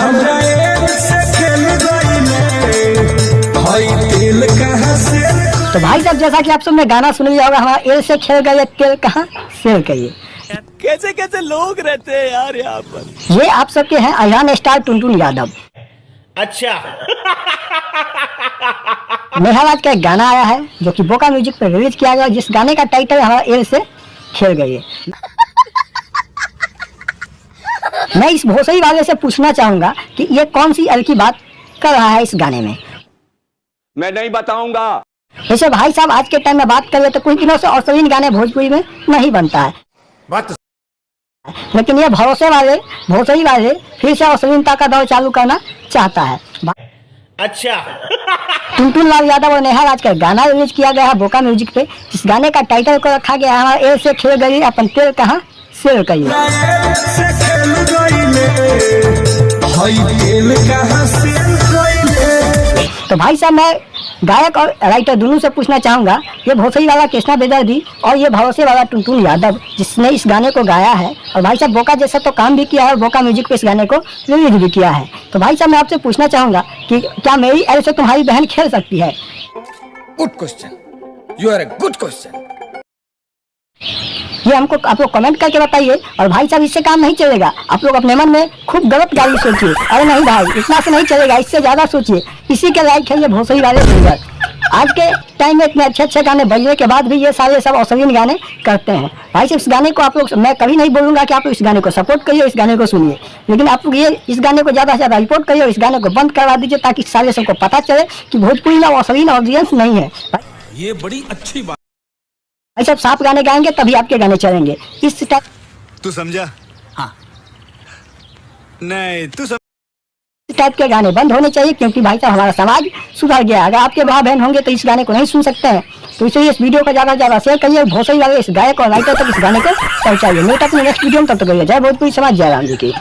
हमरा एल से खेल गइले हई तेल कहां से। तो भाई साहब जैसा कि आप सबने गाना सुन लिया होगा, हमारा एल से खेल गए तेल कहाँ सेल कहिए। कैसे कैसे लोग रहते हैं यार यहाँ पर। ये आप सबके हैं अयान स्टार टुनटुन यादव। अच्छा नेहाराज का एक गाना आया है जो कि बोका म्यूजिक पर रिलीज किया गया, जिस गाने का टाइटल है हमारा एल से खेल गई। मैं इस भोसड़ी वाले से पूछना चाहूंगा कि ये कौन सी एल की बात कर रहा है इस गाने में। मैं नहीं बताऊंगा। वैसे भाई साहब आज के टाइम में बात करें तो कुछ दिनों से अश्लील गाने भोजपुरी में नहीं बनता है, लेकिन ये भोसड़ी वाले फिर से अश्लीलता का दौर चालू करना चाहता है। अच्छा टुनटुन लाल यादव और नेहाराज का गाना रिलीज किया गया है बोका म्यूजिक पे। इस गाने का टाइटल को रखा गया है हमारा एल से खेल गई अपन तेल कहाँ सेल कहिए। एल से खेल गइले हई तेल कहां से गइले। तो भाई साहब मैं गायक और राइटर दोनों से पूछना चाहूंगा, ये भोसड़ी वाला कृष्णा बेदर्दी और ये भरोसे वाला टुनटुन यादव जिसने इस गाने को गाया है, और भाई साहब बोका जैसा तो काम भी किया है और बोका म्यूजिक पे इस गाने को रिलीज भी किया है। तो भाई साहब मैं आपसे पूछना चाहूंगा कि क्या मेरी एल से तुम्हारी बहन खेल सकती है। Good question, you are a good question. ये हमको आप लोग कमेंट करके बताइए। और भाई साहब इससे काम नहीं चलेगा, आप लोग अपने मन में खूब गलत गाली सोचिए। अरे नहीं भाई इतना से नहीं चलेगा, इससे ज्यादा सोचिए। इसी के लायक है ये भोसड़ी वाले सिंगर। आज के टाइम में इतने अच्छे अच्छे गाने बजने के बाद भी ये सारे सब अश्लील गाने करते हैं। भाई साहब इस गाने को आप लोग, मैं कभी नहीं बोलूंगा कि आप लोग इस गाने को सपोर्ट करिए, इस गाने को सुनिए, लेकिन आप लोग ये इस गाने को ज्यादा से ज्यादा रिपोर्ट करिए और इस गाने को बंद करवा दीजिए, ताकि सारे सबको पता चले कि भोजपुरी में अश्लील ऑडियंस नहीं है। ये बड़ी अच्छी बात। भाई साहब साफ गाने गाएंगे तभी आपके गाने चलेंगे। इस टाइप तू समझा? हाँ नहीं तू टाइप के गाने बंद होने चाहिए, क्योंकि भाई साहब हमारा समाज सुधर गया। अगर आपके भाई बहन होंगे तो इस गाने को नहीं सुन सकते हैं। तो इसलिए इस वीडियो को ज्यादा से ज्यादा शेयर करिए, भोसड़ी वाले इस गायक और राइटर तक इस गाने को पहुंचाइए। मेरे अपने नेक्स्ट वीडियो में तब तक जय भोजपुरी समाज, जय राम जी की।